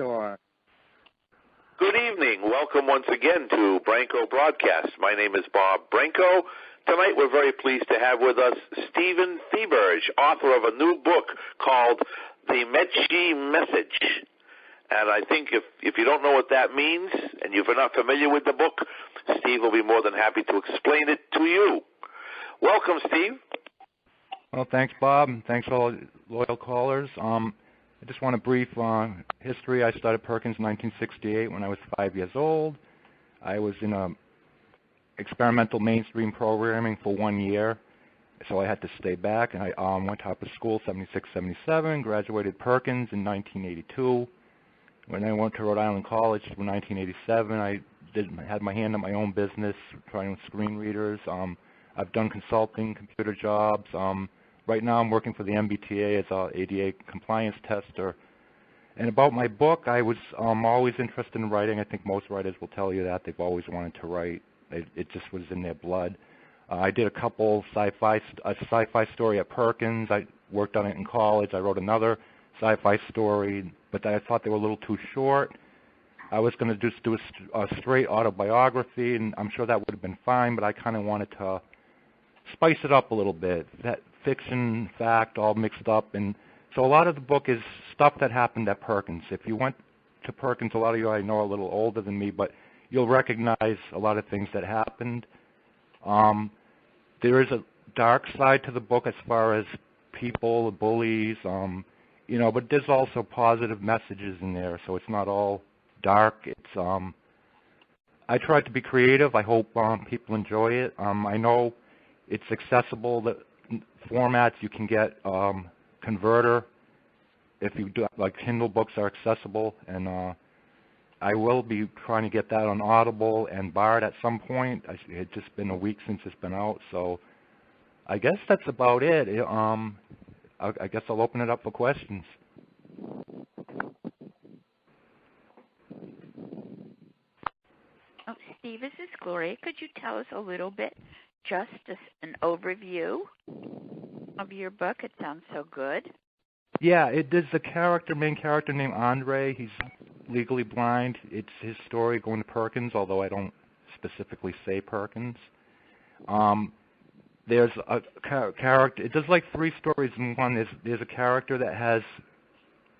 store. Good evening. Welcome once again to Branco Broadcast. My name is Bob Branco. Tonight we're very pleased to have with us Steve Theberge, author of a new book called The Mechi Message. And I think if you don't know what that means and if you're not familiar with the book, Steve will be more than happy to explain it to you. Welcome, Steve. Well, thanks, Bob, and thanks to all loyal callers. I just want a brief history. I started Perkins in 1968 when I was 5 years old. I was in a experimental mainstream programming for 1 year, so I had to stay back. And I went to upper school 76, 77, graduated Perkins in 1982. When I went to Rhode Island College in 1987, I had my hand in my own business, trying with screen readers. I've done consulting, computer jobs. Right now I'm working for the MBTA as an ADA compliance tester. And about my book, I was always interested in writing. I think most writers will tell you that. They've always wanted to write. It just was in their blood. I did a couple sci-fi story at Perkins. I worked on it in college. I wrote another sci-fi story, but I thought they were a little too short. I was going to just do a straight autobiography, and I'm sure that would have been fine, but I kind of wanted to spice it up a little bit. That fiction, fact, all mixed up. And so a lot of the book is stuff that happened at Perkins. If you went to Perkins, a lot of you I know are a little older than me, but you'll recognize a lot of things that happened. There is a dark side to the book as far as people, the bullies, but there's also positive messages in there, so it's not all dark. It's I tried to be creative. I hope people enjoy it. I know it's accessible. The formats you can get Converter. If you do, like Kindle books are accessible, and I will be trying to get that on Audible and Bard at some point. It's just been a week since it's been out, so I guess that's about it. I guess I'll open it up for questions. Oh, Steve, this is Gloria. Could you tell us a little bit, just an overview of your book? It sounds so good. Yeah, there's a main character named Andre. He's legally blind. It's his story going to Perkins, although I don't specifically say Perkins. There's a character. There's like three stories in one. There's a character that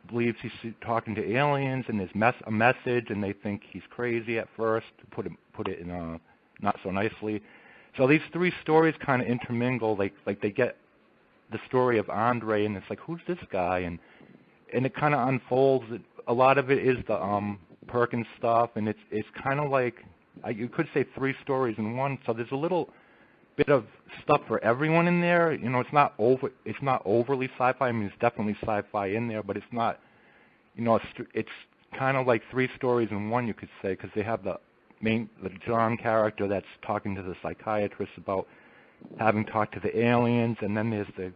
believes he's talking to aliens, and there's a message, and they think he's crazy at first, to put it in not so nicely. So these three stories kind of intermingle. Like they get the story of Andre, and it's like, who's this guy? And it kind of unfolds. A lot of it is the Perkins stuff, and it's kind of like you could say three stories in one. So there's a little bit of stuff for everyone in there. It's not overly sci-fi. I mean, it's definitely sci-fi in there, but it's not. It's kind of like three stories in one, you could say, because they have the John character that's talking to the psychiatrist about having talked to the aliens, and then there's the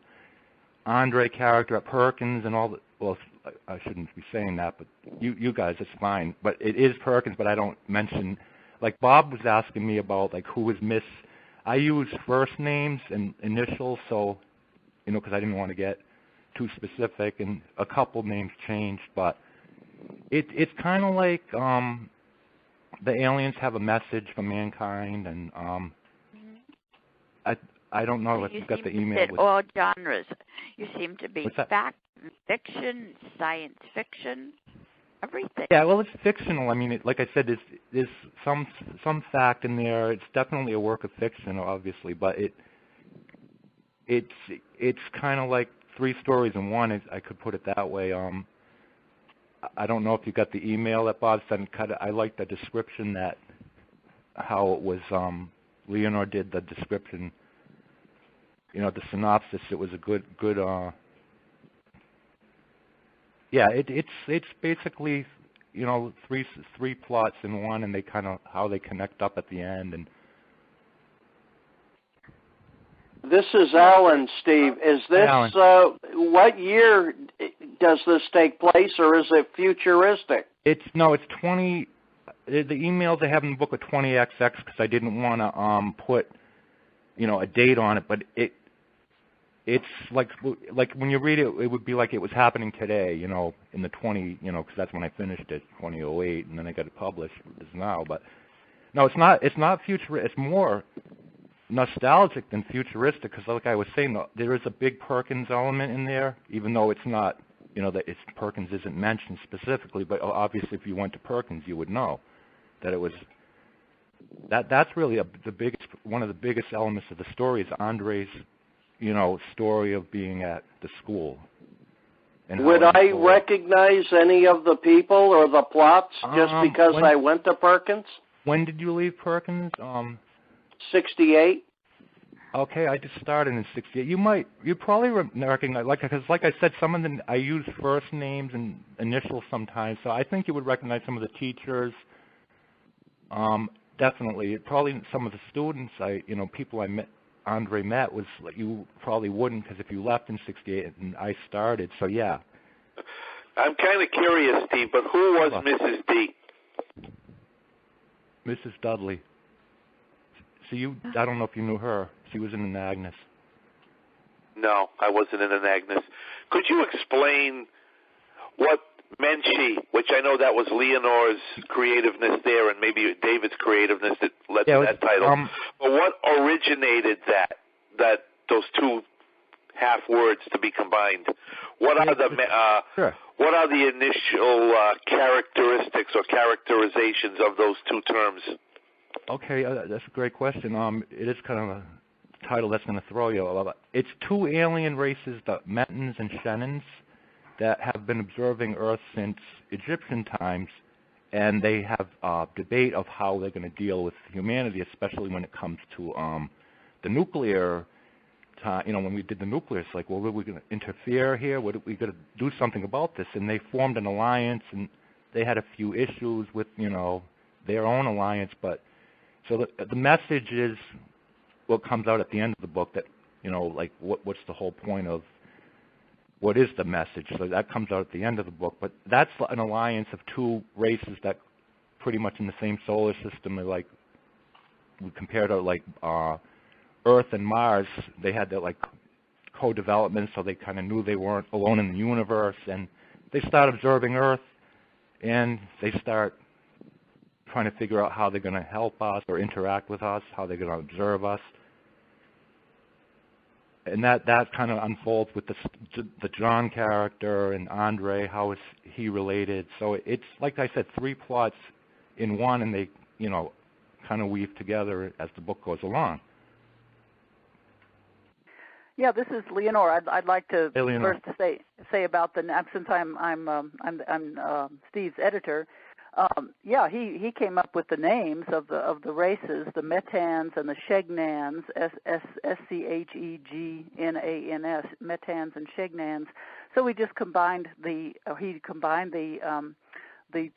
Andre character at Perkins and all the. Well, I shouldn't be saying that, but you guys, it's fine. But it is Perkins, but I don't mention. Like Bob was asking me about like who was Miss. I use first names and initials, so because I didn't want to get too specific, and a couple names changed, but it's kind of like the aliens have a message for mankind, and I don't know if you got the email. You all genres. You seem to be fact, fiction, science fiction, everything. Yeah, well, it's fictional. I mean, like I said, there's some fact in there. It's definitely a work of fiction, obviously, but it's kind of like three stories in one. I could put it that way. I don't know if you got the email that Bob sent. I like the description how it was. Leonor did the description. The synopsis. It was a good. Yeah, it's basically three plots in one, and they kind of how they connect up at the end. And this is Alan, Steve. Is this what year does this take place, or is it futuristic? It's 20. The emails I have in the book are 20XX because I didn't want to put a date on it, but it's like when you read it, it would be like it was happening today, you know, in the because that's when I finished it, 2008, and then I got it published as now. But no, it's not future. It's more nostalgic than futuristic, because like I was saying, there is a big Perkins element in there, even though it's not, you know, that it's Perkins isn't mentioned specifically, but obviously if you went to Perkins, you would know that it was that's really one of the biggest elements of the story is Andre's, you know, story of being at the school. And would I recognize any of the people or the plots just because I went to Perkins? When did you leave Perkins? 68. Okay, I just started in 68. You probably recognize, because like I said, some of them I use first names and initials sometimes, so I think you would recognize some of the teachers. Definitely, probably some of the students. People Andre met was like, you probably wouldn't, because if you left in 68 and I started, so yeah. I'm kind of curious, Steve, but who was Mrs. D? Mrs. Dudley. So I don't know if you knew her. She was in an Agnes. No, I wasn't in an Agnes. Could you explain what meant she, which I know that was Leonore's creativeness there, and maybe David's creativeness that led to that title. But what originated that those two half words to be combined? What are the initial characteristics or characterizations of those two terms? Okay, that's a great question. It is kind of a title that's going to throw you. It's two alien races, the Metans and Shennons, that have been observing Earth since Egyptian times, and they have a debate of how they're going to deal with humanity, especially when it comes to the nuclear time. You know, when we did the nuclear, it's like, well, are we going to interfere here? What are we going to do something about this? And they formed an alliance, and they had a few issues with, you know, their own alliance. But so the message is what comes out at the end of the book, that, you know, like what's the whole point of what is the message? So that comes out at the end of the book. But that's an alliance of two races that pretty much in the same solar system. They're like, we compare to like Earth and Mars. They had their like co-development, so they kind of knew they weren't alone in the universe. And they start observing Earth, and they start trying to figure out how they're going to help us or interact with us, how they're going to observe us. And that kind of unfolds with the John character and Andre, how is he related. So it's, like I said, three plots in one, and they, you know, kind of weave together as the book goes along. Yeah, this is Leonore. I'd like to first to say about since I'm Steve's editor. Yeah, he came up with the names of the races, the Metans and the Schegnans, Schegnans, Metans and Schegnans. So we just combined the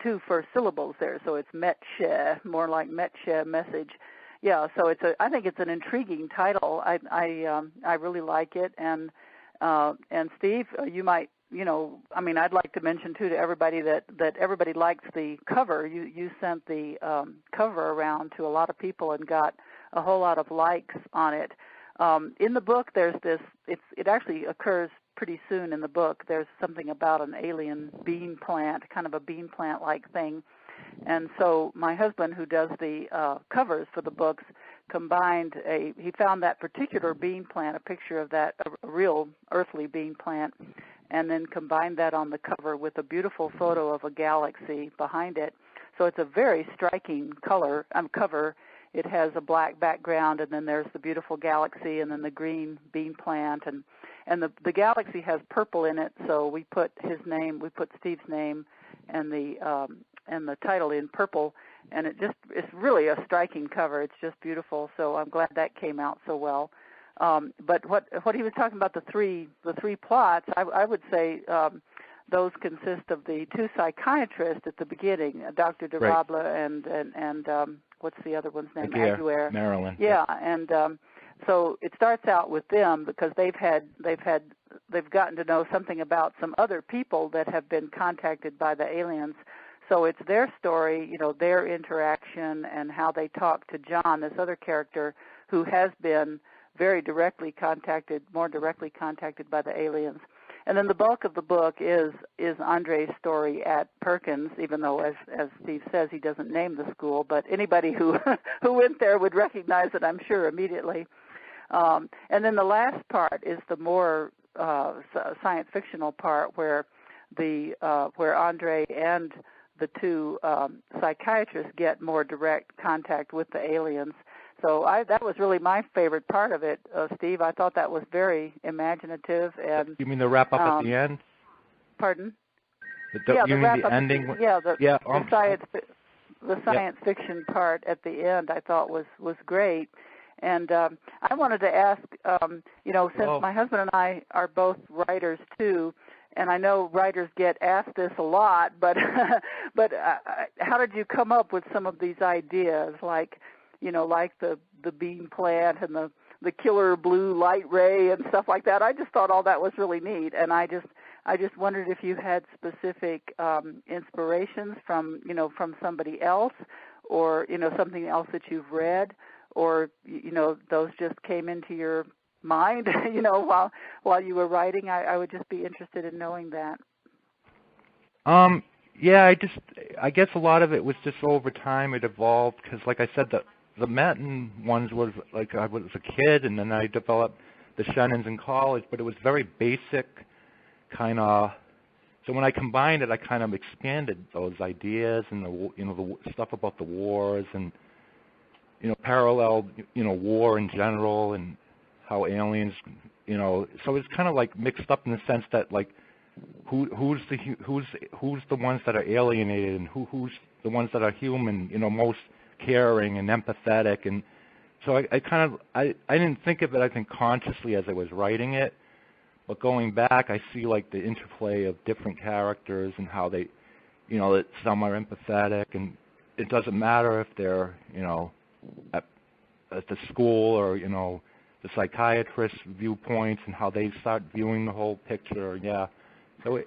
two first syllables there. So it's Metshe, more like Metshe, message. Yeah, so I think it's an intriguing title. I really like it, and Steve, you might. You know, I mean, I'd like to mention, too, to everybody that everybody likes the cover. You sent the cover around to a lot of people and got a whole lot of likes on it. In the book, there's this, it actually occurs pretty soon in the book. There's something about an alien bean plant, kind of a bean plant-like thing. And so my husband, who does the covers for the books, he found that particular bean plant, a picture of that, a real earthly bean plant, and then combined that on the cover with a beautiful photo of a galaxy behind it. So it's a very striking cover. It has a black background, and then there's the beautiful galaxy, and then the green bean plant, and the galaxy has purple in it. So we put Steve's name, and the title in purple, and it's really a striking cover. It's just beautiful. So I'm glad that came out so well. But what he was talking about, the three plots, I would say those consist of the two psychiatrists at the beginning, Dr. DeRabla and what's the other one's name? Aguirre. Marilyn. Yeah, and so it starts out with them because they've gotten to know something about some other people that have been contacted by the aliens. So it's their story, you know, their interaction and how they talk to John, this other character who has been very directly contacted, more directly contacted by the aliens. And then the bulk of the book is Andre's story at Perkins, even though, as Steve says, he doesn't name the school, but anybody who went there would recognize it, I'm sure, immediately. And then the last part is the more science fictional part, where Andre and the two psychiatrists get more direct contact with the aliens. So that was really my favorite part of it, Steve. I thought that was very imaginative. And you mean the wrap up at the end? Pardon? You mean the ending? The science fiction part at the end I thought was great. And I wanted to ask, since my husband and I are both writers too, and I know writers get asked this a lot, but how did you come up with some of these ideas, like the bean plant and the killer blue light ray and stuff like that? I just thought all that was really neat, and I just wondered if you had specific inspirations from somebody else, or something else that you've read, or those just came into your mind while you were writing. I would just be interested in knowing that. Yeah, I guess a lot of it was just over time it evolved, because like I said, the Matin ones was like I was a kid, and then I developed the Shannons in college, but it was very basic kind of. So when I combined it, I kind of expanded those ideas and the stuff about the wars and paralleled war in general and how aliens so it's kind of like mixed up in the sense that like who's the ones that are alienated and who's the ones that are human, most caring and empathetic. And so I didn't think of it, I think, consciously as I was writing it, but going back I see like the interplay of different characters and how they that some are empathetic, and it doesn't matter if they're at the school or the psychiatrist's viewpoints and how they start viewing the whole picture. Yeah, so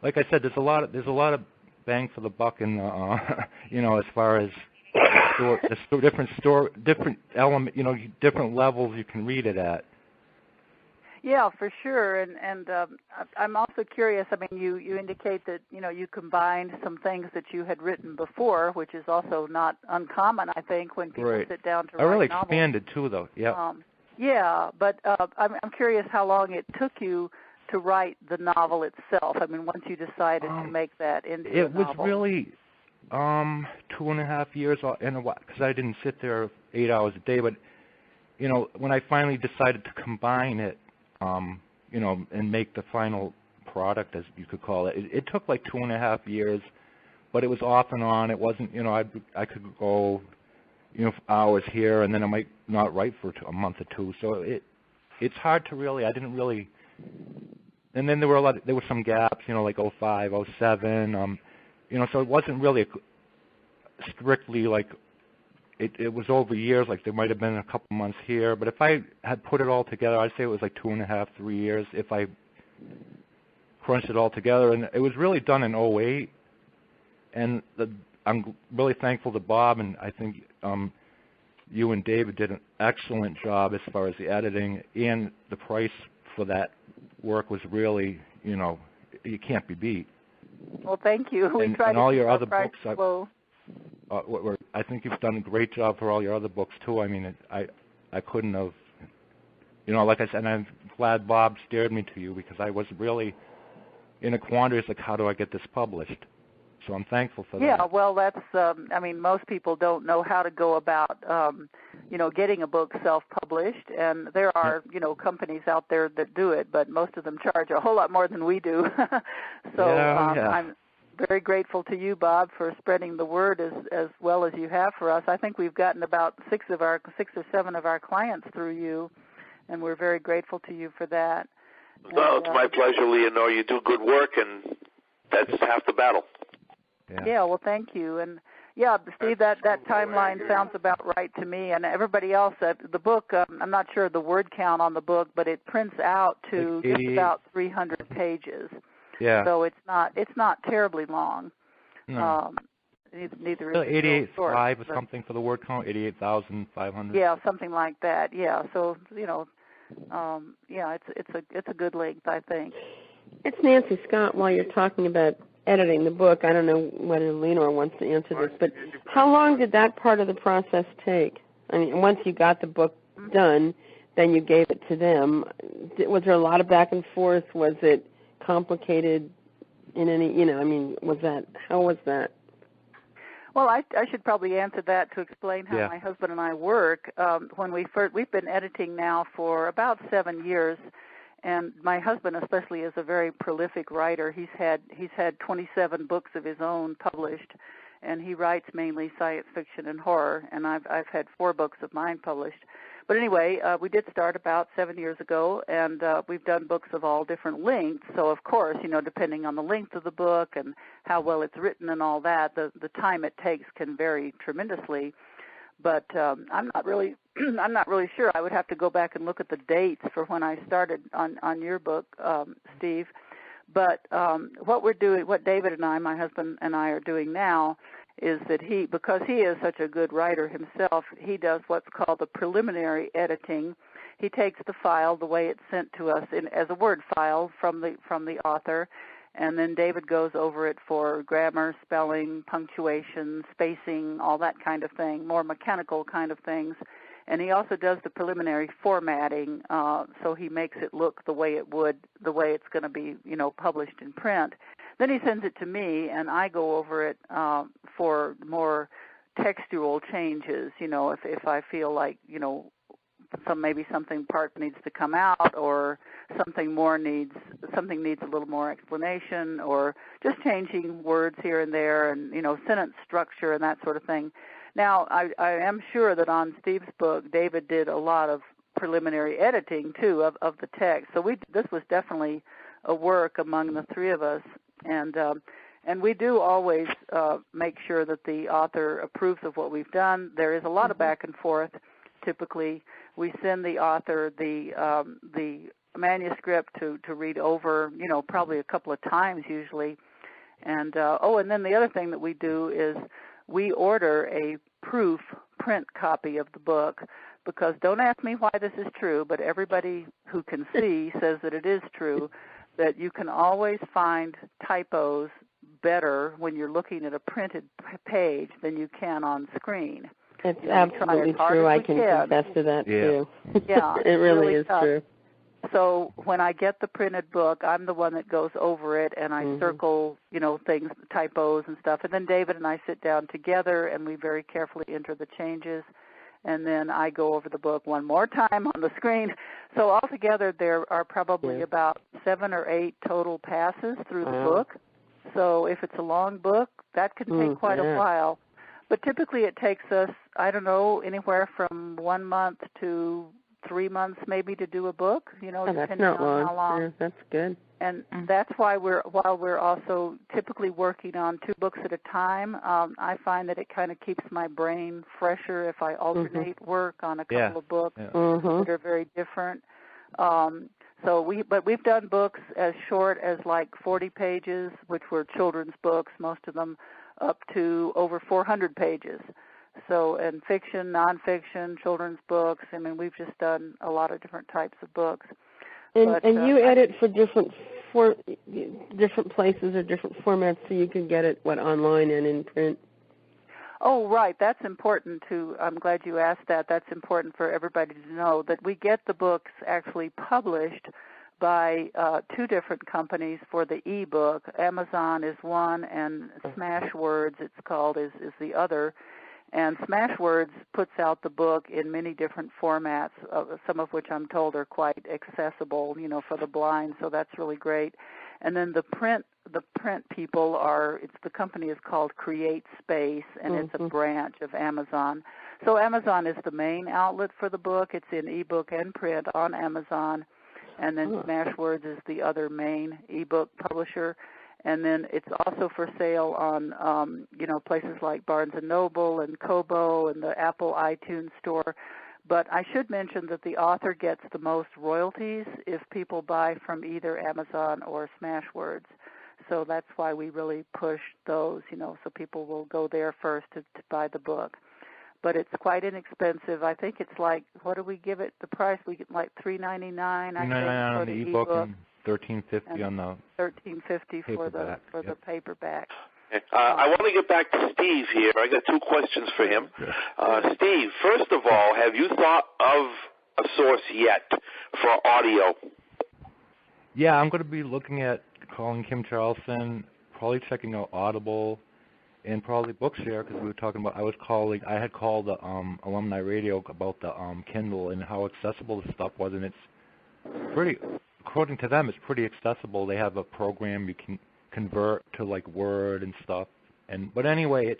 like I said, there's a lot of bang for the buck in the as far as different element, different levels you can read it at. Yeah, for sure. And I'm also curious. I mean, you indicate that you combined some things that you had written before, which is also not uncommon, I think, when people sit down to write novels. I really novels. expanded too, though. Yeah. Yeah, but I'm curious how long it took you to write the novel itself. I mean, once you decided to make that into a novel. It was really 2.5 years in a while, because I didn't sit there 8 hours a day. But when I finally decided to combine it, and make the final product, as you could call it, it took like 2.5 years, but it was off and on. It wasn't, I could go, hours here, and then I might not write for a month or two. So it's hard to really, I didn't really, and then there were some gaps, like 05, 07, so it wasn't really strictly like, it was over years, like there might have been a couple months here, but if I had put it all together, I'd say it was like 2.5, 3 years if I crunched it all together. And it was really done in 08, and I'm really thankful to Bob, and I think you and David did an excellent job as far as the editing, and the price for that work was really, you can't be beat. Well, thank you. We tried and all your other books. I think you've done a great job for all your other books too. I mean, I couldn't have, like I said, and I'm glad Bob steered me to you, because I was really in a quandary. It's like, how do I get this published? So I'm thankful for that. Yeah, well, that's, I mean, most people don't know how to go about, getting a book self-published, and there are, companies out there that do it, but most of them charge a whole lot more than we do. So I'm very grateful to you, Bob, for spreading the word as well as you have for us. I think we've gotten about 6 or 7 of our clients through you, and we're very grateful to you for that. Well, it's my pleasure, Leonore. You do good work, and that's half the battle. Yeah, well, thank you. And, yeah, Steve, that timeline sounds about right to me. And everybody else, the book, I'm not sure the word count on the book, but it prints out to like just about 300 pages. Yeah. So it's not terribly long. No. neither is 88.5 or something for the word count. 88,500. Yeah, something like that. Yeah. So it's a good length, I think. It's Nancy Scott. While you're talking about editing the book, I don't know whether Lenore wants to answer this, but how long did that part of the process take? I mean, once you got the book done, then you gave it to them. Was there a lot of back and forth? Was it complicated in any, how was that? Well, I should probably answer that to explain how my husband and I work. We've been editing now for about 7 years, and my husband especially is a very prolific writer. He's had 27 books of his own published, and he writes mainly science fiction and horror, and I've had 4 books of mine published. But anyway, we did start about 7 years ago, and we've done books of all different lengths. So, of course, depending on the length of the book and how well it's written and all that, the time it takes can vary tremendously. But I'm not really sure. I would have to go back and look at the dates for when I started on your book, Steve. But what David and I, my husband and I, are doing now is that because he is such a good writer himself, he does what's called the preliminary editing. He takes the file the way it's sent to us as a Word file from the author, and then David goes over it for grammar, spelling, punctuation, spacing, all that kind of thing, more mechanical kind of things. And he also does the preliminary formatting, so he makes it look the way it's going to be, published in print. Then he sends it to me, and I go over it for more textual changes. If I feel like something part needs to come out, or something needs a little more explanation, or just changing words here and there, and sentence structure and that sort of thing. Now, I am sure that on Steve's book, David did a lot of preliminary editing, too, of the text. So this was definitely a work among the three of us. And we do always make sure that the author approves of what we've done. There is a lot of back and forth. Typically, we send the author the manuscript to read over, probably a couple of times usually. And then the other thing that we do is we order a proof print copy of the book, because don't ask me why this is true, but everybody who can see says that it is true, that you can always find typos better when you're looking at a printed page than you can on screen. It's absolutely true. I can confess to that, too. Yeah. It really is true. So when I get the printed book, I'm the one that goes over it, and I circle, things, typos and stuff. And then David and I sit down together, and we very carefully enter the changes. And then I go over the book one more time on the screen. So altogether, there are probably about 7 or 8 total passes through the book. So if it's a long book, that can take quite a while. But typically it takes us, I don't know, anywhere from 1 month to 3 months maybe to do a book, depending on how long. Yeah, that's good. And that's why while we're also typically working on 2 books at a time, I find that it kind of keeps my brain fresher if I alternate work on a couple of books that are very different. But we've done books as short as like 40 pages, which were children's books, most of them up to over 400 pages. So, and fiction, nonfiction, children's books. I mean, we've just done a lot of different types of books. And you edit for different places or different formats, so you can get it online and in print. Oh, right. That's important too. I'm glad you asked that. That's important for everybody to know, that we get the books actually published by 2 different companies for the e-book. Amazon is one, and Smashwords, it's called, is the other. And Smashwords puts out the book in many different formats, some of which I'm told are quite accessible, for the blind. So that's really great. And then the print people the company is called Create Space, and it's a branch of Amazon. So Amazon is the main outlet for the book. It's in ebook and print on Amazon. And then Smashwords is the other main ebook publisher. And then it's also for sale on, places like Barnes & Noble and Kobo and the Apple iTunes Store. But I should mention that the author gets the most royalties if people buy from either Amazon or Smashwords. So that's why we really push those, so people will go there first to buy the book. But it's quite inexpensive. I think it's like, what do we give it the price? We get like $3.99 I think for the ebook and $13.50 on the $13.50 for the paperback. I want to get back to Steve here. I got two questions for him. Steve, first of all, have you thought of a source yet for audio? Yeah, I'm going to be looking at calling Kim Charleston, probably checking out Audible, and probably Bookshare, because we were talking about, I had called the Alumni Radio about the Kindle and how accessible the stuff was, and it's pretty, according to them, it's pretty accessible. They have a program you can convert to like Word and stuff. But anyway,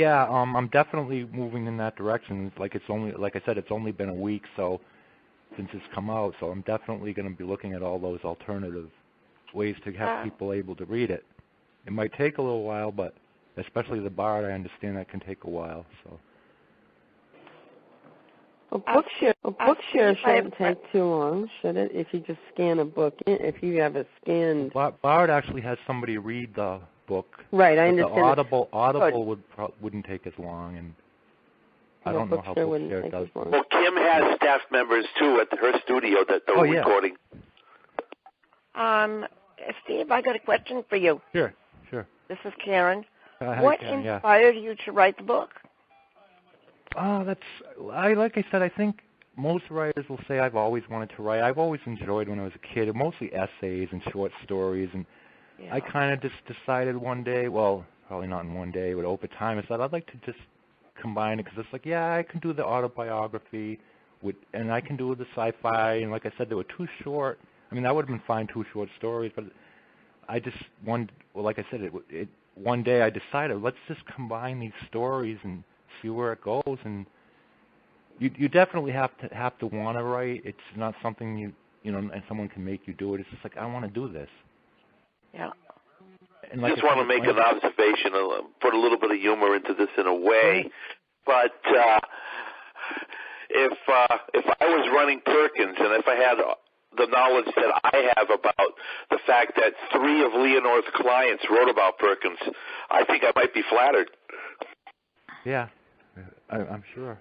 I'm definitely moving in that direction. Like I said, it's only been a week since it's come out, so I'm definitely going to be looking at all those alternative ways to have people able to read it. It might take a little while, but especially the Bard, I understand that can take a while. So. Bookshare shouldn't take too long, should it? If you just scan a book, if you have a scanned. Bard actually has somebody read the book. Right, I understand. The Audible wouldn't take as long, and I don't know how Bookshare does. Well, Kim has staff members too at her studio that they're recording. Steve, I got a question for you. Sure. This is Karen. What inspired you to write the book? Like I said, I think most writers will say I've always wanted to write. I've always enjoyed when I was a kid, mostly essays and short stories, and I kind of just decided one day, well, probably not in one day, but over time, I said I'd like to just combine it, because it's like, I can do the autobiography, and I can do the sci-fi, and like I said, they were too short. I mean, that would have been fine, 2 short stories, but I just, one day I decided, let's just combine these stories and see where it goes. And you definitely have to want to write. It's not something and someone can make you do it. It's just like, I want to do this. Yeah. And like just want to make an observation, put a little bit of humor into this in a way. But if I was running Perkins, and if I had the knowledge that I have about the fact that 3 of Leonore's clients wrote about Perkins, I think I might be flattered. Yeah, I'm sure.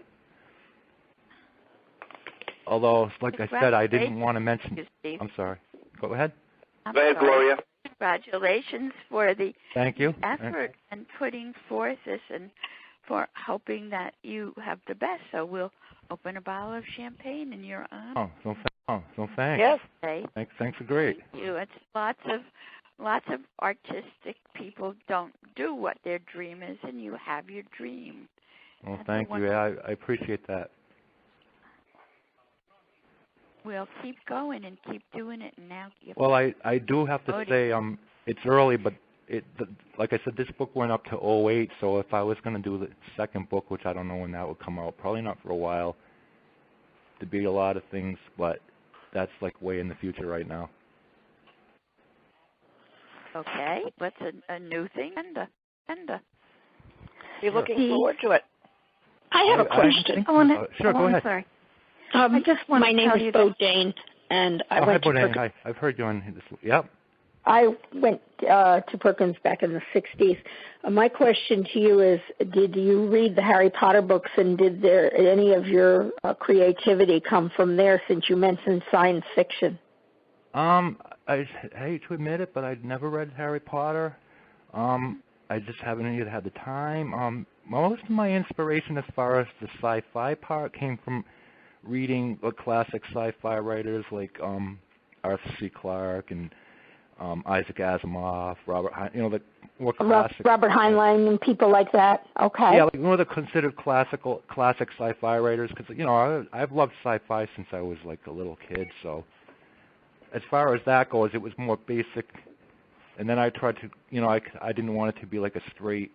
Although, like I said, I didn't want to mention. I'm sorry. Go ahead. Go ahead, Gloria. Congratulations for the Thank you. effort and putting forth this, and for hoping that you have the best. So we'll open a bottle of champagne in your honor. So thanks. Yes. Thanks are great. Thank you. It's lots of artistic people don't do what their dream is, and you have your dream. Well, thank you. I appreciate that. We'll keep going and keep doing it. And now, well, I do have to say, it's early, but like I said, this book went up to 2008. So if I was going to do the second book, which I don't know when that would come out, probably not for a while. There'd be a lot of things, but that's like way in the future right now. Okay, what's a new thing? You're looking forward to it. I have a question. Sure, go ahead. Sorry. My name is Bo Dane, and I went to Perkins. Hi, I've heard you on this. Yep. I went to Perkins back in the 60s. My question to you is, did you read the Harry Potter books, and did any of your creativity come from there, since you mentioned science fiction? I hate to admit it, but I'd never read Harry Potter. I just haven't either had the time. Most of my inspiration as far as the sci-fi part came from reading the classic sci-fi writers like Arthur C. Clarke and Isaac Asimov, Robert, the more classic. Robert Heinlein and people like that. Okay. Yeah, like one of the considered classic sci-fi writers, because I've loved sci-fi since I was like a little kid. So as far as that goes, it was more basic. And then I tried to, I didn't want it to be like a straight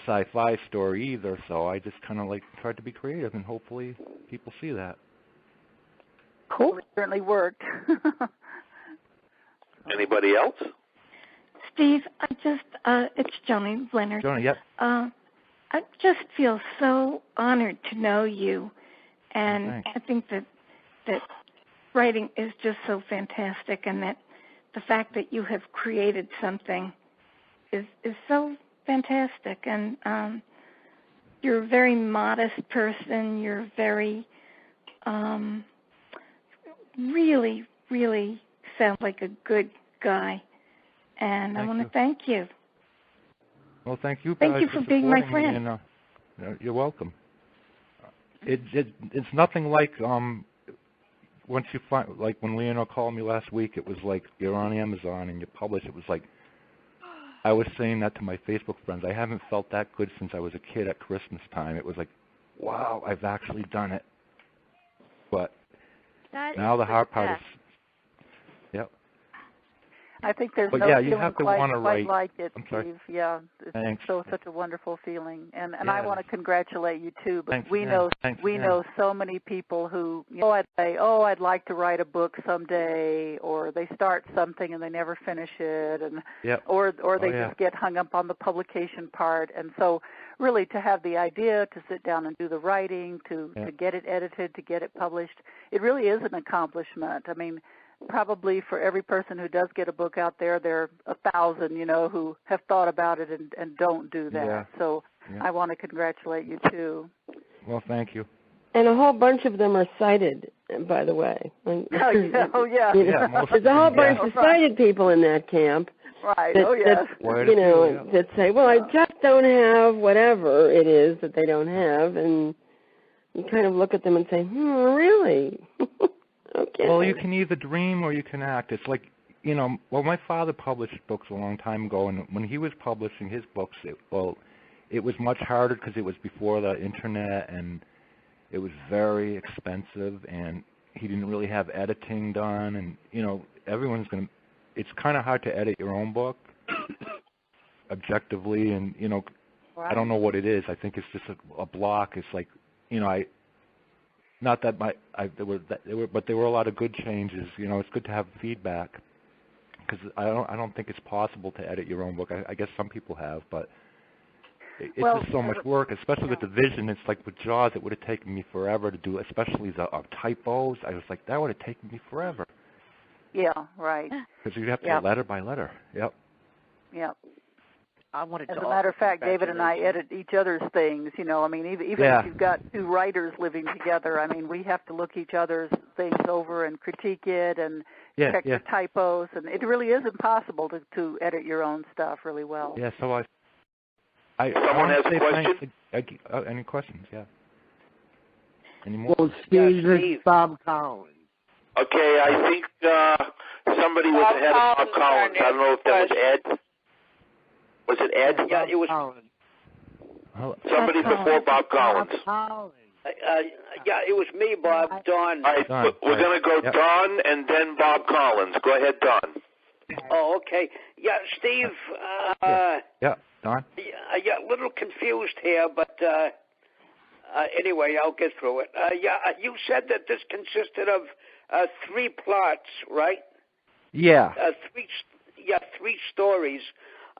sci-fi story either, so I just kind of like tried to be creative, and hopefully people see that. Cool. It certainly worked. Anybody else? Steve, it's Joni Leonard. Joni, yep. I just feel so honored to know you, and I think that writing is just so fantastic, and that the fact that you have created something is so fantastic. And you're a very modest person. You're very, really, really sound like a good guy. And I want to thank you. Well, thank you. Thank you for being my friend. friend. You're welcome. It's nothing like once you find, like when Leonore called me last week, it was like you're on Amazon and you publish. It was like I was saying that to my Facebook friends. I haven't felt that good since I was a kid at Christmas time. It was like, wow, I've actually done it. But now the hard part is, yep. I think there's but no yeah, feeling you have to quite write. like it, I'm sorry. Steve. Yeah, it's Thanks. such a wonderful feeling, and yeah. I want to congratulate you too. But Thanks we again. know so many people who I'd say, I'd like to write a book someday, or they start something and they never finish it, and or they just get hung up on the publication part. And so, really, to have the idea to sit down and do the writing, to get it edited, to get it published, it really is an accomplishment. I mean, probably for every person who does get a book out there, there are 1,000, who have thought about it and don't do that. Yeah. So I want to congratulate you, too. Well, thank you. And a whole bunch of them are cited, by the way. Yeah. There's a whole bunch of cited people in that camp. Right. That, that say, well, I just don't have whatever it is that they don't have. And you kind of look at them and say, really? Okay. Well, you can either dream or you can act. It's like, my father published books a long time ago, and when he was publishing his books, it was much harder because it was before the internet, and it was very expensive, and he didn't really have editing done, and, it's kind of hard to edit your own book objectively, and, I don't know what it is. I think it's just a block. It's like, not that but there were a lot of good changes. It's good to have feedback because I don't think it's possible to edit your own book. I guess some people have, but it's just so much work, especially with the vision. It's like with Jaws, it would have taken me forever to do, especially the typos. I was like, that would have taken me forever. Yeah, right. Because you have to go letter by letter. Yep. Yep. I wanted to As a matter of fact, David and I edit each other's things. Even if you've got two writers living together, we have to look each other's things over and critique it and check the typos. And it really is impossible to edit your own stuff really well. Yeah. So Someone has a question? Any questions? Yeah. Any more? Well, Steve, this is Bob Collins. Okay, I think somebody was ahead of Bob Collins. I don't know if that was Ed. Was it Ed? Yeah, it was. Somebody before Bob Collins. It was me, Bob. Don. All right, we're going to go Don and then Bob Collins. Go ahead, Don. Oh, okay. Yeah, Steve. Don. I got a little confused here, but anyway, I'll get through it. You said that this consisted of 3 plots, right? Yeah. Three stories.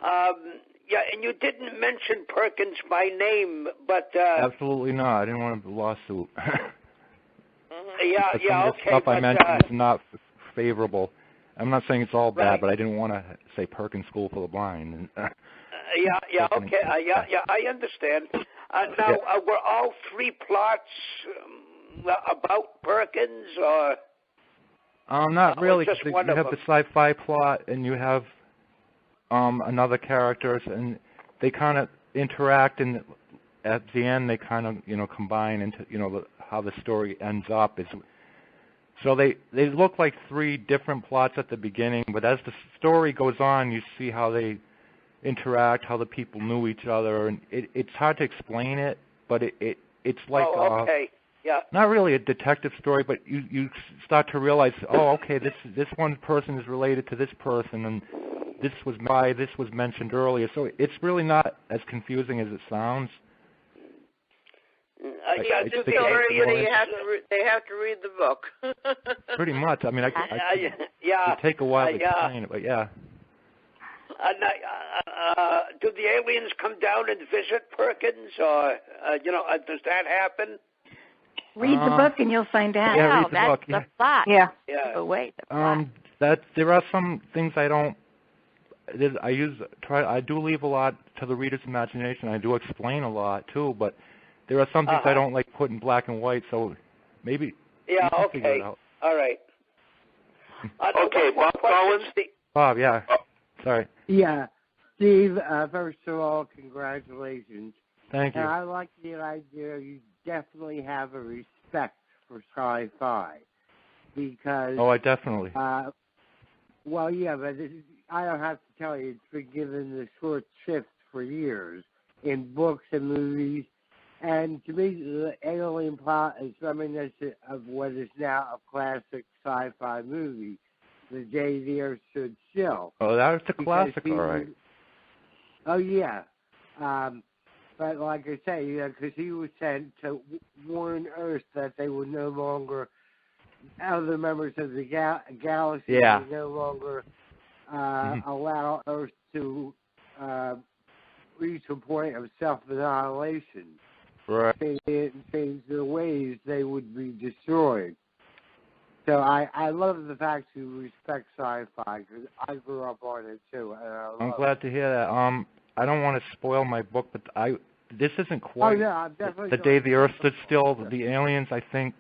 And you didn't mention Perkins by name, but absolutely not. I didn't want a lawsuit. Okay. Stuff I mentioned is not favorable. I'm not saying it's all bad, but I didn't want to say Perkins School for the Blind. Okay. I understand. Now, were all 3 plots about Perkins, or? Not really. Just You one have of the them? sci-fi plot, and you have another characters, and they kind of interact, and at the end they kind of combine into how the story ends up. So they look like 3 different plots at the beginning, but as the story goes on, you see how they interact, how the people knew each other, and it's hard to explain it, but it's like not really a detective story, but you start to realize, this one person is related to this person, and this was mentioned earlier. So it's really not as confusing as it sounds. They have to read the book. Pretty much. It take a while to explain it, but yeah. Do the aliens come down and visit Perkins, or does that happen? Read the book and you'll find out. Yeah, read the book. The plot. Yeah. Oh, wait, the plot. there are some things I don't. I do leave a lot to the reader's imagination. I do explain a lot too, but there are some things I don't like put in black and white. So maybe. Yeah. Okay. All right. Okay, Bob Collins. Bob, yeah. Sorry. Yeah. Steve, first of all, congratulations. Thank you. And I like the idea you definitely have a respect for sci-fi because... Oh, I definitely. Well, yeah, but I don't have to tell you, it's been given the short shift for years in books and movies. And to me, the alien plot is reminiscent of what is now a classic sci-fi movie, The Day the Earth Stood Still. Oh, that's a classic, all right. Oh, yeah. But like I say, because he was sent to warn Earth that they would no longer, other members of the galaxy would no longer allow Earth to reach a point of self-annihilation. Right. They change their ways, they would be destroyed. So I love the fact you respect sci-fi because I grew up on it too. And I'm glad to hear that. I don't want to spoil my book, but this isn't quite The Day the Earth Stood Still. The aliens, I think,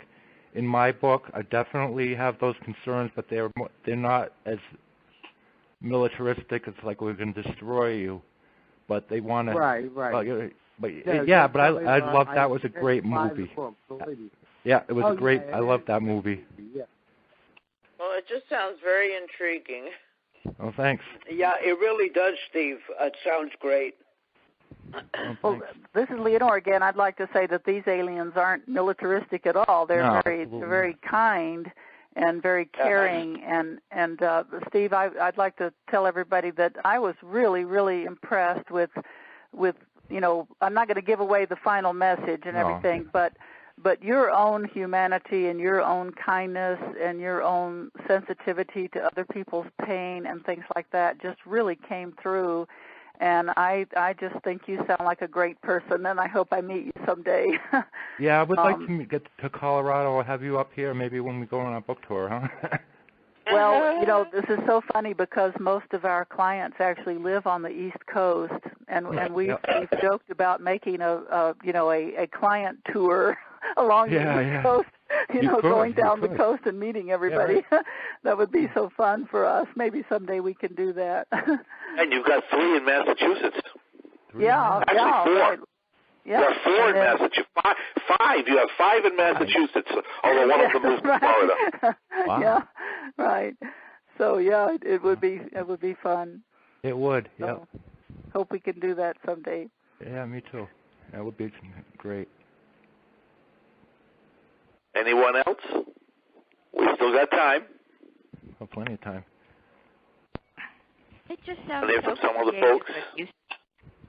in my book, I definitely have those concerns, but they're not as militaristic. It's like we're going to destroy you, but they want to. Right. But I love that. Was a great movie. Yeah, it was great. I love that movie. Yeah. Well, it just sounds very intriguing. Oh, thanks. Yeah, it really does, Steve. It sounds great. Well, this is Leonore again. I'd like to say that these aliens aren't militaristic at all. They're very kind and very caring. And Steve, I'd like to tell everybody that I was really, really impressed with I'm not going to give away the final message and everything, but your own humanity and your own kindness and your own sensitivity to other people's pain and things like that just really came through. And I just think you sound like a great person, and I hope I meet you someday. Yeah, I would like to get to Colorado or have you up here maybe when we go on a book tour, huh? Well, this is so funny because most of our clients actually live on the East Coast, and we've joked about making a client tour along the East Coast, going down the coast and meeting everybody. Yeah, right. That would be so fun for us. Maybe someday we can do that. And you've got 3 in Massachusetts. Actually 4. Right. Yeah. You have 4 in Massachusetts. 5. You have 5 in Massachusetts, although one of them moves to Florida. Wow. Yeah, right. So it would be fun. It would. So, hope we can do that someday. Yeah, me too. That would be great. Anyone else? We still got time. Oh, plenty of time. It just sounds so some of the folks.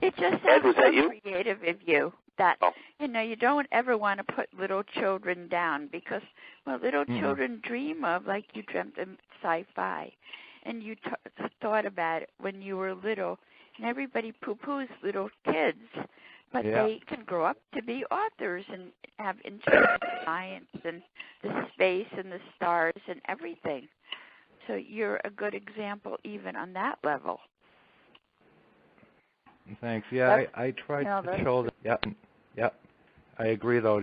It just sounds so creative of you that, you don't ever want to put little children down because, little children dream of, like you dreamt of sci-fi. And you thought about it when you were little. And everybody poo-poos little kids, but they can grow up to be authors and have interest in science and the space and the stars and everything. So you're a good example even on that level. Thanks. Yeah, I tried to show that. Yeah. I agree, though.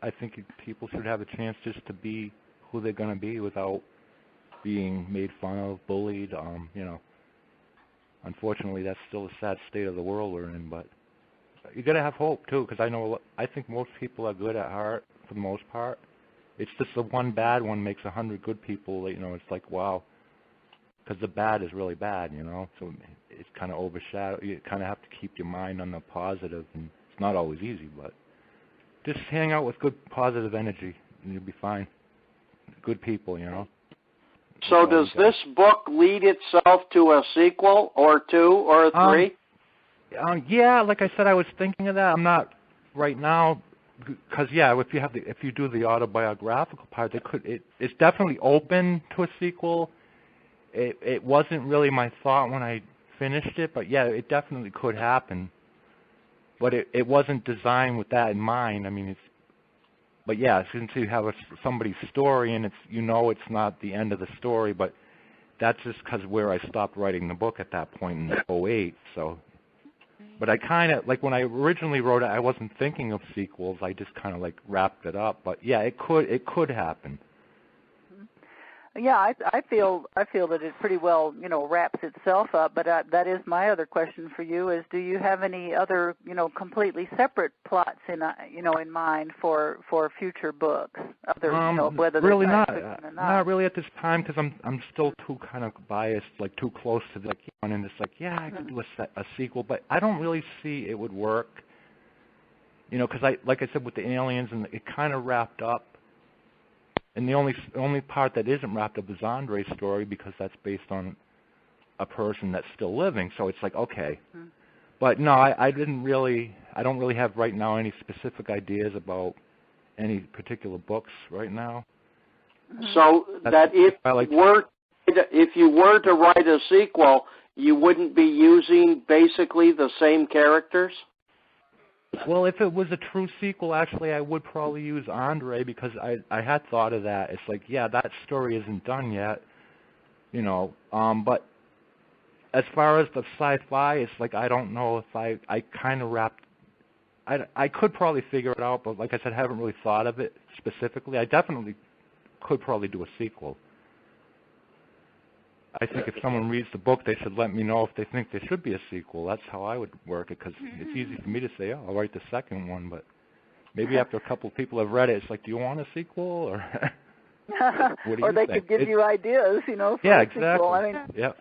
I think people should have a chance just to be who they're going to be without being made fun of, bullied. Unfortunately, that's still a sad state of the world we're in. But you got to have hope too, because I think most people are good at heart for the most part. It's just the one bad one makes 100 good people. It's like wow, because the bad is really bad. So it's kind of overshadowed. You kind of have to keep your mind on the positive, and it's not always easy, but just hang out with good positive energy, and you'll be fine. Good people, So does this book lead itself to a sequel or 2 or 3? Yeah, like I said, I was thinking of that. I'm not right now, because if you do the autobiographical part, it's definitely open to a sequel. It wasn't really my thought when I finished it, but it definitely could happen. But it wasn't designed with that in mind. I mean, since you have somebody's story and it's not the end of the story, but that's just because where I stopped writing the book at that point in '08. So, but I kind of like when I originally wrote it, I wasn't thinking of sequels. I just kind of like wrapped it up. But yeah, it could happen. Yeah, I feel that it pretty well, wraps itself up. But that is my other question for you: is do you have any other, completely separate plots in mind for future books? Other, whether really not, not really at this time, because I'm still too kind of biased, like too close to the one, and it's like, yeah, I could do a sequel, but I don't really see it would work. Because like I said with the aliens, and it kind of wrapped up. And the only part that isn't wrapped up is Andre's story, because that's based on a person that's still living. So it's like, okay. Mm-hmm. But no, I don't really have right now any specific ideas about any particular books right now. So that if you were to write a sequel, you wouldn't be using basically the same characters? Well, if it was a true sequel, actually, I would probably use Andre, because I had thought of that. It's like, yeah, that story isn't done yet, but as far as the sci-fi, it's like, I don't know if I kind of wrapped, I could probably figure it out, but like I said, I haven't really thought of it specifically. I definitely could probably do a sequel. I think if someone reads the book, they should let me know if they think there should be a sequel. That's how I would work it, because it's easy for me to say, I'll write the second one, but maybe after a couple of people have read it, it's like, do you want a sequel? Or what do or they think? Could give you ideas, for yeah, a exactly. sequel. I mean, yep.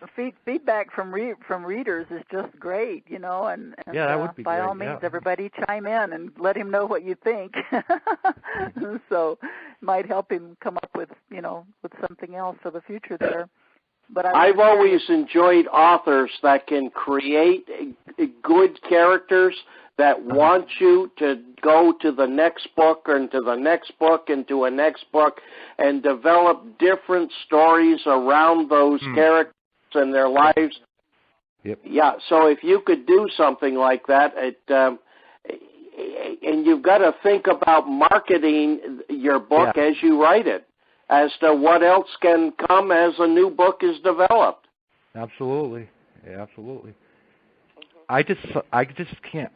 Feedback from readers is just great, and yeah, that would be by great. all means, yeah. everybody chime in and let him know what you think. So might help him come up with something else for the future there. But I've always enjoyed authors that can create good characters that want you to go to the next book and to the next book and to a next book and develop different stories around those characters and their lives. Yep. Yeah, so if you could do something like that, and you've got to think about marketing your book as you write it, as to what else can come as a new book is developed. Absolutely. Yeah, absolutely. I just can't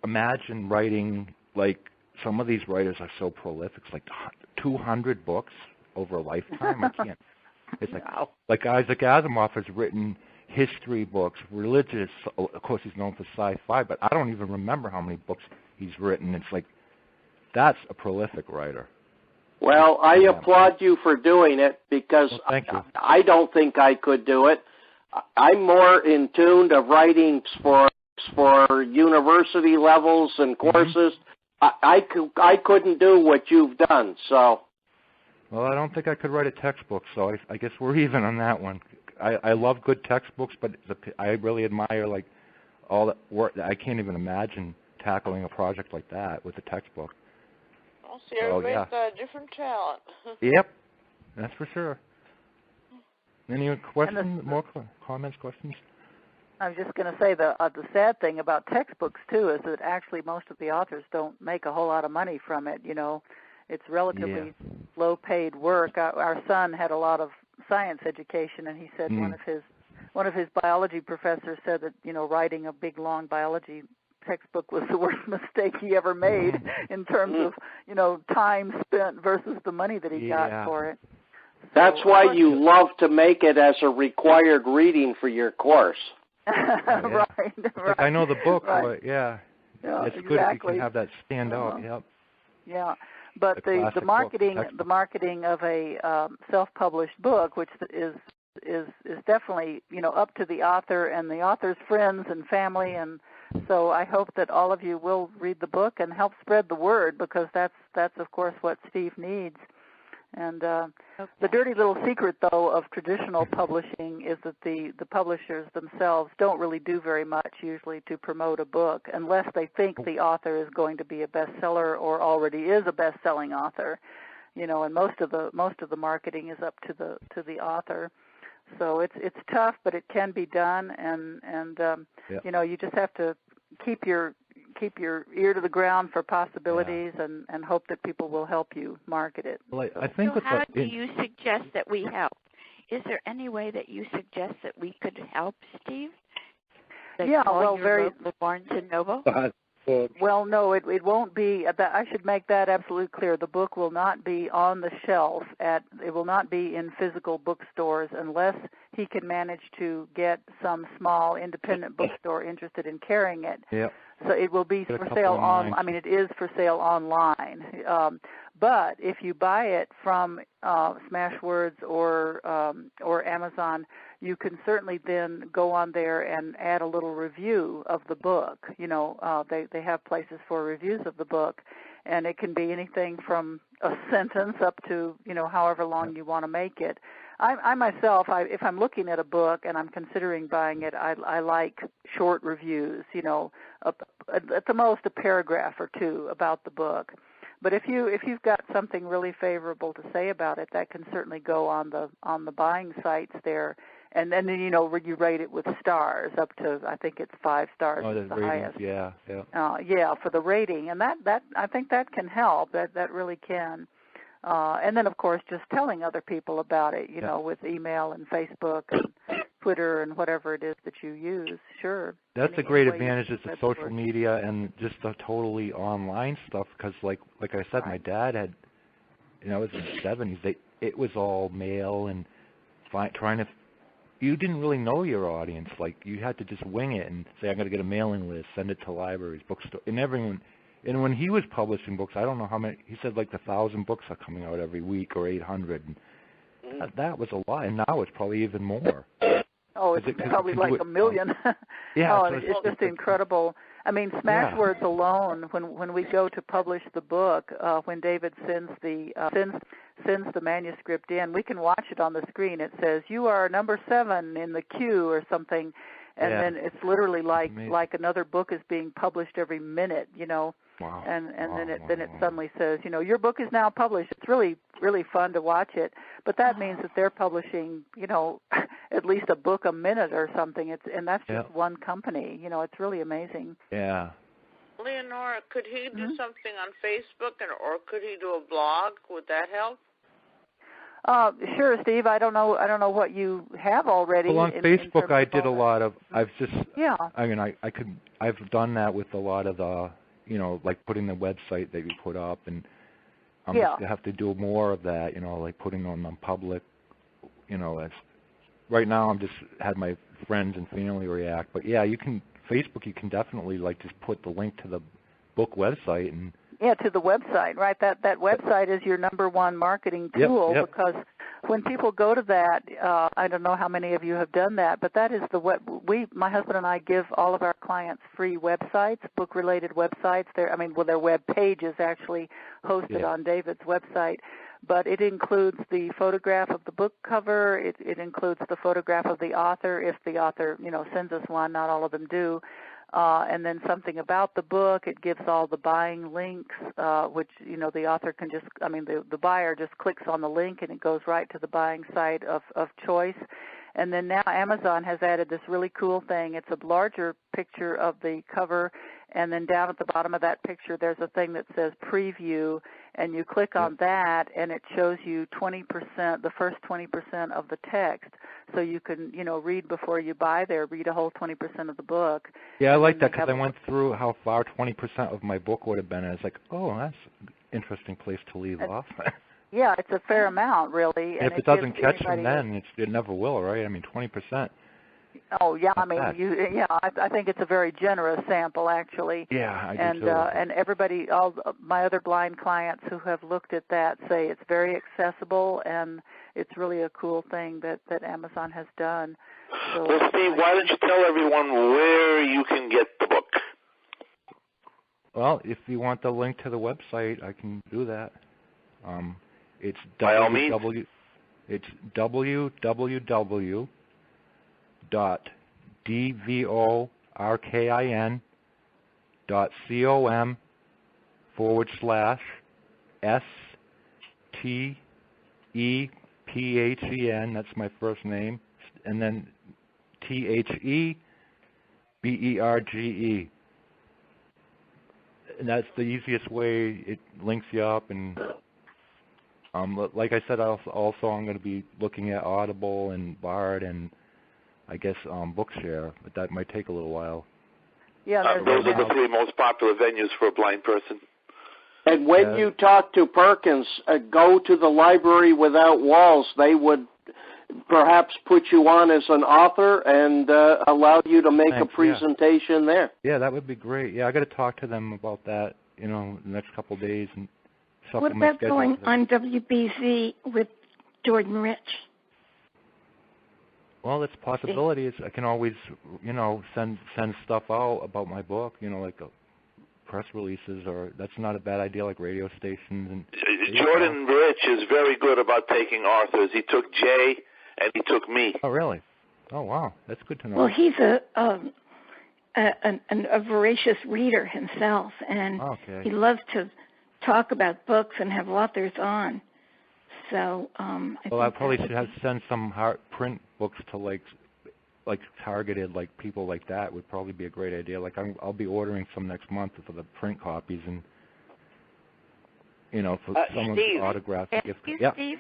imagine writing, like, some of these writers are so prolific. It's like 200 books over a lifetime. I can't. It's like Isaac Asimov has written history books, religious. Of course, he's known for sci-fi, but I don't even remember how many books he's written. It's like, that's a prolific writer. Well, I applaud you for doing it, because thank you. I don't think I could do it. I'm more in tune to writing for university levels and courses. I couldn't do what you've done. So. Well, I don't think I could write a textbook, so I guess we're even on that one. I love good textbooks, but I really admire like all that work. I can't even imagine tackling a project like that with a textbook. So everybody's got a different talent. Yep, that's for sure. Any questions, more comments, questions? I was just going to say the sad thing about textbooks, too, is that actually most of the authors don't make a whole lot of money from it, It's relatively low-paid work. Our son had a lot of science education, and he said one of his biology professors said that, writing a big, long biology textbook was the worst mistake he ever made in terms of, time spent versus the money that he got for it. So, that's why you love to make it as a required reading for your course. Right. Like I know the book, right. but it's good if you can have that stand out. Yep. Yeah, but the marketing of a self-published book, which is definitely up to the author and the author's friends and family, and so I hope that all of you will read the book and help spread the word, because that's of course what Steve needs. And the dirty little secret, though, of traditional publishing is that the publishers themselves don't really do very much usually to promote a book unless they think the author is going to be a bestseller or already is a best-selling author. And most of the marketing is up to the author. So it's tough, but it can be done, and you just have to keep your ear to the ground for possibilities and hope that people will help you market it. Well, I think so how do you suggest that we help? is there any way that you suggest that we could help Steve? Like yeah, call well, your local Barnes and Noble? Well, no, it won't be. I should make that absolutely clear. The book will not be on the shelf. It will not be in physical bookstores unless he can manage to get some small independent bookstore interested in carrying it. Yep. So it will be for sale on. I mean, it is for sale online. But if you buy it from Smashwords or Amazon, you can certainly then go on there and add a little review of the book. You know, they have places for reviews of the book, and it can be anything from a sentence up to, you know, however long you want to make it. I myself, if I'm looking at a book and I'm considering buying it, I like short reviews, you know, at the most a paragraph or two about the book. But if you've got something really favorable to say about it, that can certainly go on the buying sites there, and then you know you rate it with stars up to, I think it's 5 stars is the highest. Yeah. Yeah, for the rating, and that I think that can help. That really can. And then, of course, just telling other people about it, you know, with email and Facebook and Twitter and whatever it is that you use. Sure. That's a great advantage of social media and just the totally online stuff because, like I said, my dad had, you know, it was in the 70s. It was all mail and trying to. You didn't really know your audience. Like, you had to just wing it and say, I'm going to get a mailing list, send it to libraries, bookstores, and everyone. And when he was publishing books, I don't know how many, he said like 1,000 books are coming out every week or 800. And that was a lot, and now it's probably even more. Oh, it's probably like 1 million. Yeah. Oh, it's just incredible. I mean, Smashwords alone, when we go to publish the book, when David sends the manuscript in, we can watch it on the screen. It says, you are number 7 in the queue or something. And then it's literally like another book is being published every minute, you know. Wow. And then it suddenly says, you know, your book is now published. It's really, really fun to watch it. But that means that they're publishing, you know, at least a book a minute or something. And that's just one company. You know, it's really amazing. Yeah. Leonora, could he do something on Facebook or could he do a blog? Would that help? Sure, Steve. I don't know what you have already. Well, on Facebook, I did a lot of. I've just. Yeah. I mean, I've done that with a lot of the, you know, like putting the website that you put up, and I'm just gonna have to do more of that. You know, like putting on public. You know, as right now, I'm just had my friends and family react. But yeah, you can Facebook. You can definitely like just put the link to the book website and. Yeah, to the website, right? That website is your number one marketing tool because when people go to that, I don't know how many of you have done that, but that is the web. My husband and I give all of our clients free websites, book-related websites. Their web page is actually hosted on David's website, but it includes the photograph of the book cover. It includes the photograph of the author, if the author, you know, sends us one. Not all of them do. And then something about the book. It gives all the buying links, which, you know, the author can just, the buyer just clicks on the link and it goes right to the buying site of choice. And then now Amazon has added this really cool thing. It's a larger picture of the cover, and then down at the bottom of that picture there's a thing that says preview, and you click on that and it shows you 20%, the first 20% of the text. So you can, you know, read before you buy there, read a whole 20% of the book. Yeah, I like that because I went through how far 20% of my book would have been, and it's like, oh, that's an interesting place to leave off. Yeah, it's a fair amount, really. And if it doesn't catch them then, it never will, right? I mean, 20%. Oh, yeah, I think it's a very generous sample, actually. Yeah, I do too. And everybody, all my other blind clients who have looked at that say it's very accessible, and it's really a cool thing that Amazon has done. So, well, Steve, why don't you tell everyone where you can get the book? Well, if you want the link to the website, I can do that. It's by all means. It's www.dvork.com/STEPHEN. That's my first name, and then THEBERGE. And that's the easiest way. It links you up, and Like I said, also I'm going to be looking at Audible and Bard and I guess Bookshare, but that might take a little while. Yeah, those are the three most popular venues for a blind person. And when you talk to Perkins, go to the Library Without Walls. They would perhaps put you on as an author and allow you to make a presentation there. Yeah, that would be great. Yeah, I got to talk to them about that, the next couple of days. And what about going on WBZ with Jordan Rich? Well, it's possibilities. I can always, send stuff out about my book, like press releases, or that's not a bad idea, like radio stations. And Jordan Rich is very good about taking authors. He took Jay and he took me. Oh, really? Oh, wow. That's good to know. Well, he's a voracious reader himself, and he loves to talk about books and have authors on. So, I probably should send some print books to like targeted people like that would probably be a great idea. Like I'll be ordering some next month for the print copies and for someone's autograph. Yeah. Steve,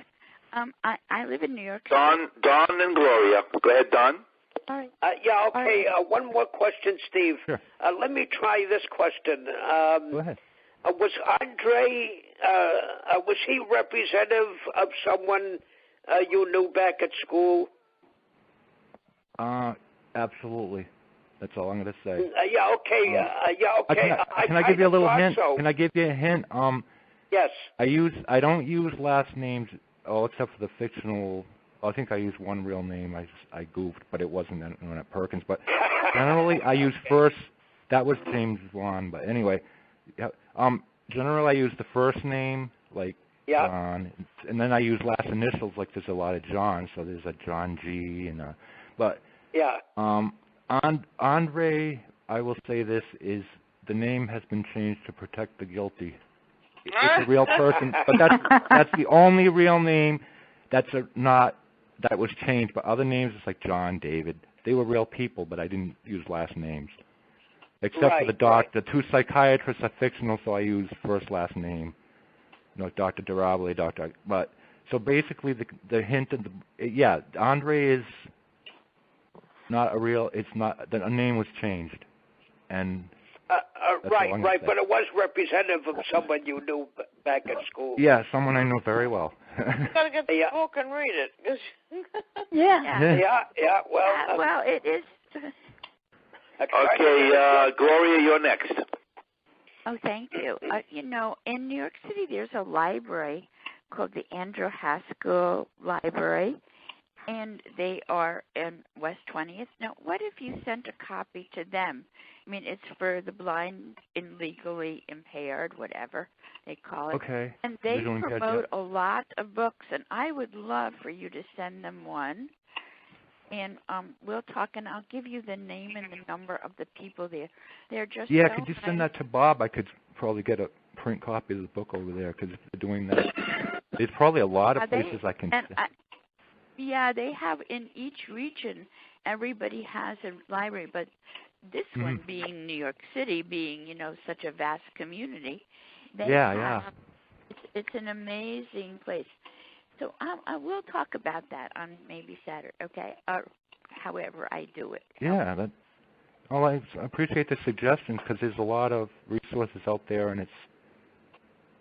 I live in New York. Don and Gloria. Go ahead, Don. All right. Okay. Right. One more question, Steve. Sure. Let me try this question. Go ahead. Was Andre, was he representative of someone you knew back at school? Absolutely. That's all I'm going to say. Okay. Can I give you a little hint? So. Can I give you a hint? Yes. I don't use last names, except for the fictional. I think I used one real name. I goofed, but it wasn't at Perkins. But generally, I use first. That was James Wan. But anyway, generally I use the first name, like John, and then I use last initials. Like there's a lot of John, so there's a John G. and but. Yeah. Andre, I will say this, is the name has been changed to protect the guilty. It's a real person, but that's the only real name that was changed. But other names, it's like John, David. They were real people, but I didn't use last names. Except for the doctor. The two psychiatrists are fictional, so I use first, last name. Dr. Durabile, But so basically, the hint of Andre is not a real. It's not. The name was changed, and right. But it was representative of someone you knew back at school. Yeah, someone I know very well. You gotta get the book and read it. Yeah. Well, it is. Okay, Gloria, you're next. Oh, thank you. In New York City, there's a library called the Andrew Haskell Library. And they are in West 20th. Now, what if you sent a copy to them? I mean, it's for the blind and legally impaired, whatever they call it. Okay. And they promote a lot of books, and I would love for you to send them one. And we'll talk, and I'll give you the name and the number of the people there. They're just could you send that to Bob? I could probably get a print copy of the book over there because if they're doing that, there's probably a lot of places I can. Yeah, they have in each region, everybody has a library, but this one being New York City, being, such a vast community, it's an amazing place. So I will talk about that on maybe Saturday, okay, or however I do it. Yeah, I appreciate the suggestions because there's a lot of resources out there, and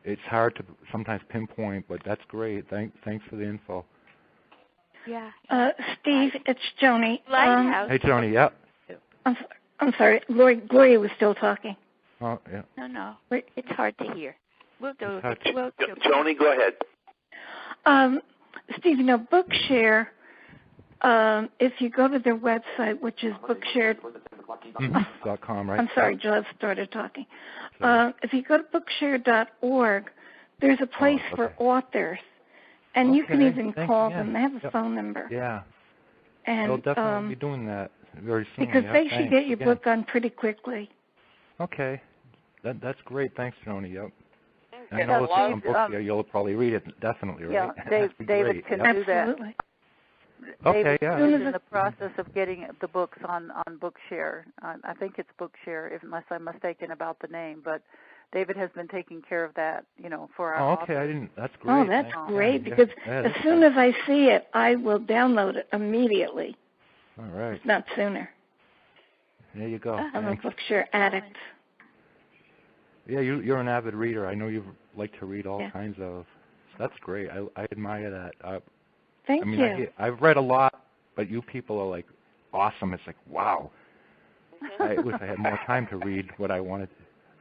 it's hard to sometimes pinpoint, but that's great. Thanks for the info. Yeah. Steve, it's Joni. Hey, Joni. Yeah. I'm sorry. Gloria was still talking. Oh, yeah. No. It's hard to hear. We'll do it. Joni, go ahead. Steve, Bookshare, if you go to their website, which is bookshare.com, right? I'm sorry, Joe started talking. If you go to bookshare.org, there's a place for authors. And you can even call them. They have a phone number. Yeah. And they'll definitely be doing that very soon. Because they should get your book on pretty quickly. Okay. That's great. Thanks, Joni. Yep. Okay. I know it's some book here. You'll probably read it, definitely, right? Yeah, David can do that. Absolutely. Okay, David is in the process of getting the books on Bookshare. I think it's Bookshare, unless I'm mistaken about the name. But David has been taking care of that, for our okay, authors. I didn't. That's great. Oh, that's great, because as soon as I see it, I will download it immediately. All right. If not sooner. There you go. I'm a Bookshare addict. Yeah, you're an avid reader. I know you like to read all kinds of. So that's great. I admire that. Thank you. I've read a lot, but you people are like awesome. It's like, wow. I wish I had more time to read what I wanted.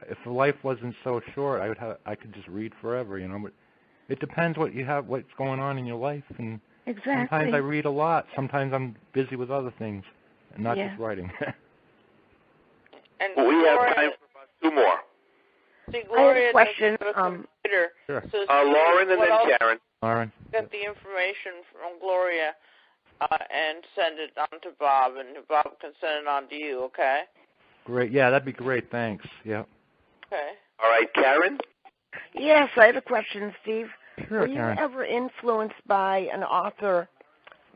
If life wasn't so short, I could just read forever, But it depends what you have, what's going on in your life, and sometimes I read a lot. Sometimes I'm busy with other things, and not just writing. And we have time for about two more. See, Gloria, I have a question. Sure. So Lauren and then Karen. Lauren. Get the information from Gloria and send it on to Bob, and Bob can send it on to you, okay? Great. Yeah, that'd be great. Thanks. Yeah. Okay. All right, Karen? Yes, I have a question, Steve. Sure, Were you Karen. ever influenced by an author,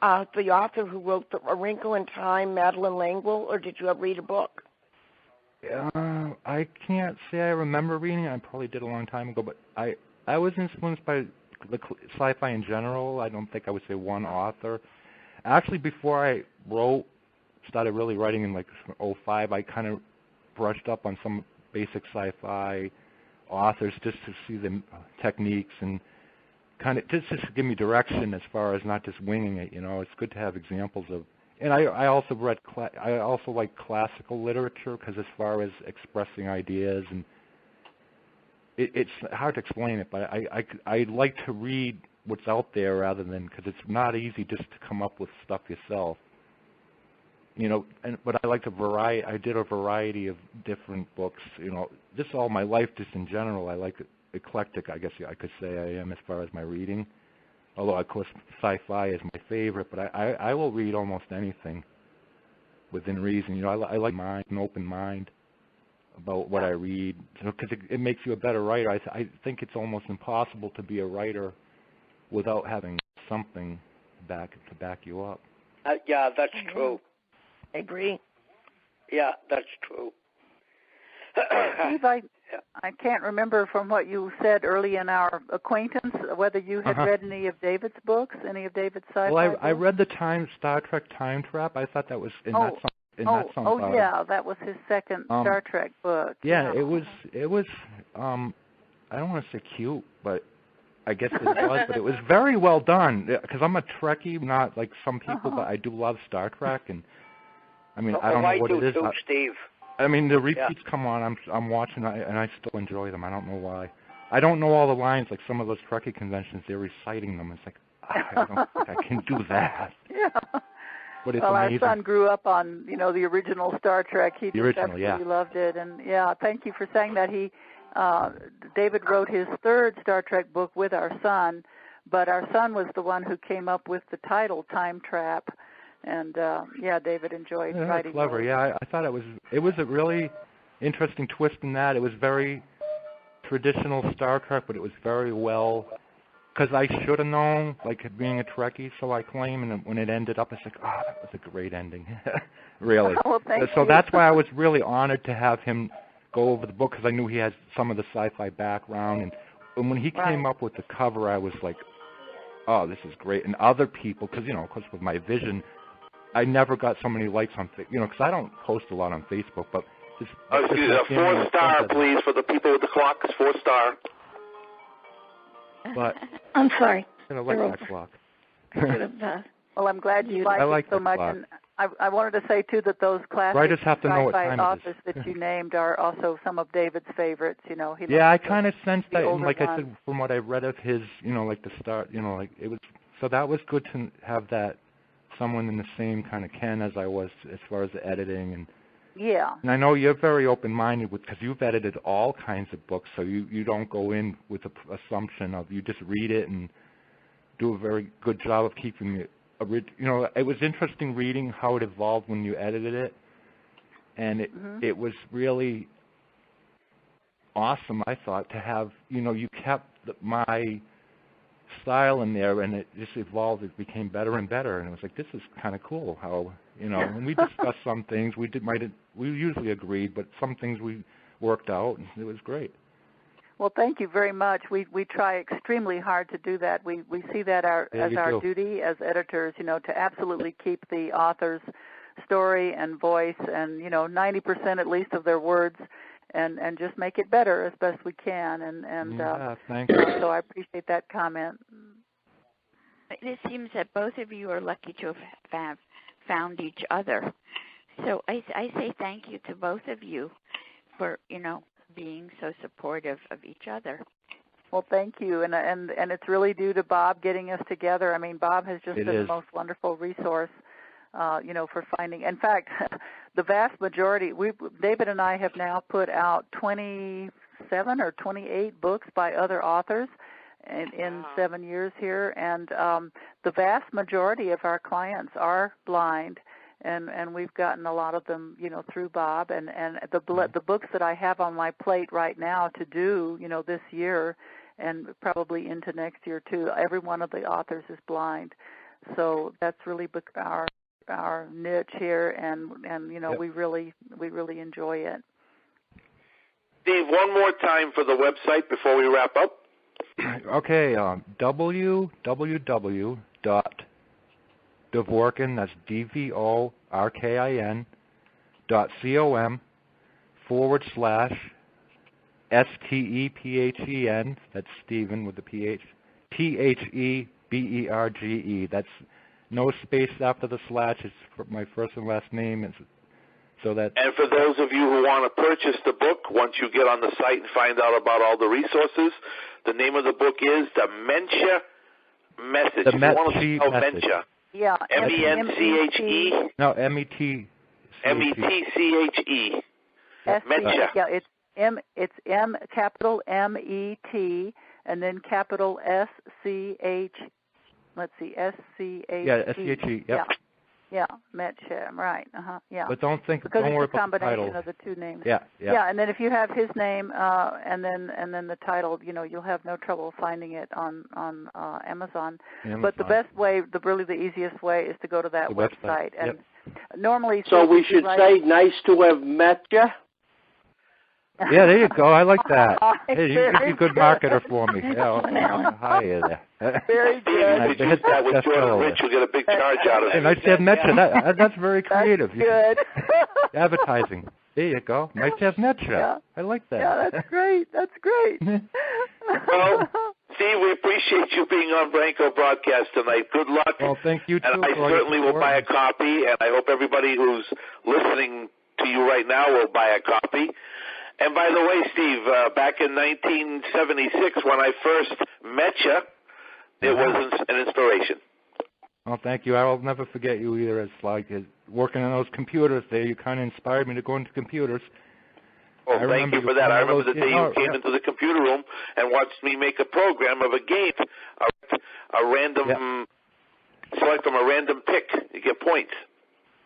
the author who wrote A Wrinkle in Time, Madeleine L'Engle, or did you ever read a book? I can't say I remember reading it. I probably did a long time ago, but I was influenced by the sci-fi in general. I don't think I would say one author. Actually, before I started really writing in like 2005, I kind of brushed up on some basic sci-fi authors just to see the techniques and kind of just to give me direction as far as not just winging it. It's good to have examples of. And I also like classical literature because as far as expressing ideas and it's hard to explain it, but I like to read what's out there rather than because it's not easy just to come up with stuff yourself. But I like I did a variety of different books. Just all my life, just in general, I like eclectic. I guess I could say I am as far as my reading. Although, of course, sci-fi is my favorite, but I will read almost anything within reason. I like an open mind about what I read, because it makes you a better writer. I think it's almost impossible to be a writer without having something to back you up. Yeah, that's true. I agree. Yeah, that's true. Steve, I can't remember from what you said early in our acquaintance whether you had read any of David's books, any of David's sci-fi Well, books? I read the Star Trek Time Trap. I thought that was that was his second Star Trek book. Yeah, it was. I don't want to say cute, but I guess it was. But it was very well done because I'm a Trekkie, not like some people, but I do love Star Trek, and I mean I don't know what it is. Too, Steve. I mean, the repeats come on. I'm watching, and I still enjoy them. I don't know why. I don't know all the lines. Like some of those Trekkie conventions, they're reciting them. It's like I don't think I can do that. Yeah. But it's amazing. Our son grew up on the original Star Trek. He absolutely loved it, and thank you for saying that. David wrote his third Star Trek book with our son, but our son was the one who came up with the title Time Trap. And David enjoyed writing. Clever. those. Yeah, I thought it was a really interesting twist in that. It was very traditional Star Trek, but it was very well. Because I should have known, like being a Trekkie, so I claim, and when it ended up, it's like, that was a great ending, really. Well, thank so you. That's why I was really honored to have him go over the book because I knew he has some of the sci-fi background, and when he came up with the cover, I was like, oh, this is great. And other people, because of course, with my vision. I never got so many likes on, because I don't post a lot on Facebook, but just. Excuse me, 4-star, please, for the people with the clocks. 4-star. But I'm sorry. I like that clock. Well, I'm glad you like it so much, clock. and I wanted to say too that those classic writers have to know what sci-fi time authors that you named are also some of David's favorites. I kind of sensed that, and like ones. I said, from what I read of his, like the start, like it was. So that was good to have that. Someone in the same kind of ken as I was as far as the editing and and I know you're very open-minded because you've edited all kinds of books, so you don't go in with the assumption of you just read it and do a very good job of keeping it. It was interesting reading how it evolved when you edited it, and it was really awesome. I thought to have you kept my style in there, and it just evolved. It became better and better, and it was like, this is kind of cool how when we discussed some things we usually agreed, but some things we worked out, and it was great. Well, thank you very much. We try extremely hard to do that. We see that as our duty as editors, to absolutely keep the author's story and voice and 90% at least of their words, and just make it better as best we can. Thank you. So I appreciate that comment. It seems that both of you are lucky to have found each other. So I say thank you to both of you for being so supportive of each other. Well, thank you, and it's really due to Bob getting us together. I mean, Bob has just been the most wonderful resource, for finding. In fact, the vast majority, David and I have now put out 27 or 28 books by other authors in 7 years here, and the vast majority of our clients are blind. And we've gotten a lot of them, through Bob, and the books that I have on my plate right now to do, this year, and probably into next year too. Every one of the authors is blind, so that's really our niche here, and we really enjoy it. Steve, one more time for the website before we wrap up. Okay, www.Dvorkin, that's DVORKIN.com/STEPHEN, that's Stephen with the PH, THEBERGE, that's no space after the slash, it's my first and last name. And for those of you who want to purchase the book, once you get on the site and find out about all the resources, the name of the book is Dementia Message. The Dementia. Yeah. MENCHE? No, METCHE. METCHE. Dementia. Yeah, it's M, capital MET, and then capital SCH. Let's see, SCHE. Yeah, SCHE. Yep. Yeah, Medshem, right? Yeah. But don't worry about the title. Because it's a combination of the two names. Yeah. Yeah, and then if you have his name and then the title, you'll have no trouble finding it on Amazon. But the best way, really the easiest way, is to go to that website. And normally, so we should say, "Nice to have met you." Yeah, there you go. I like that. Hey, you're a good marketer for me. Hi there. Very good. If you hit that with Jordan Rich, you'll get a big charge out of it. Nice to have met you. That's very creative. That's good. Advertising. There you go. Nice to have met you. Yeah. I like that. Yeah, that's great. That's great. Well, Steve, we appreciate you being on Branco Broadcast tonight. Good luck. Well, thank you, too. And I certainly will buy a copy, and I hope everybody who's listening to you right now will buy a copy. And by the way, Steve, back in 1976, when I first met you, it was an inspiration. Oh, thank you. I'll never forget you either. It's like working on those computers there. You kind of inspired me to go into computers. Well, thank you for that. I remember the day you came into the computer room and watched me make a program of a game, a random, select from a random pick. You get points.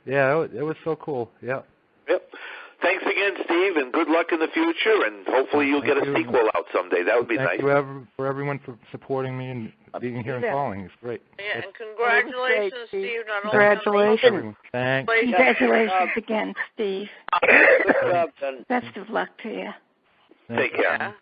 Yeah, it was so cool. Yeah. Yep. Thanks again, Steve, and good luck in the future, and hopefully you'll get a sequel out someday. That would be nice. Thank you for everyone for supporting me and being here and calling. It's great. Yeah, and congratulations, Steve. Congratulations. Thanks. Congratulations again, Steve. Good job, then. Best of luck to you. Take care.